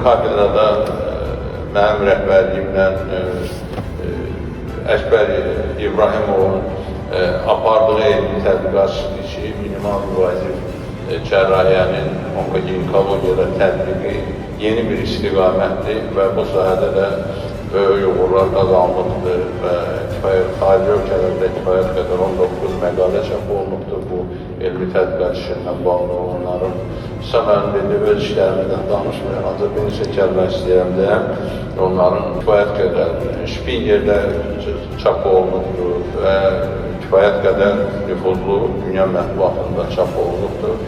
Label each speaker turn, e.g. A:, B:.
A: kadrada mənim rəhbərliyimlə Əkbər İbrahimovun apardığı elmi tədqiqat işi minimal invazif cərrahiyyənin onkoginekologiyada tətbiqi yeni bir istiqamətdir və bu sahədə də böyük uğurlar qazanılıbdır və xarici ölkələrdə kifayət qədər 19 məqalə çap olunubdur bu elmi tədqiqat işinlə bağlı. Onların qısa mənim öz işlərimizdən danışmıyorum, ancaq bir neçə kəlmə istəyirəm. Onların kifayət qədər Spingerdə çap olunubdur və kifayət qədər nüfuzlu dünya mətbuatında çap olunubdur.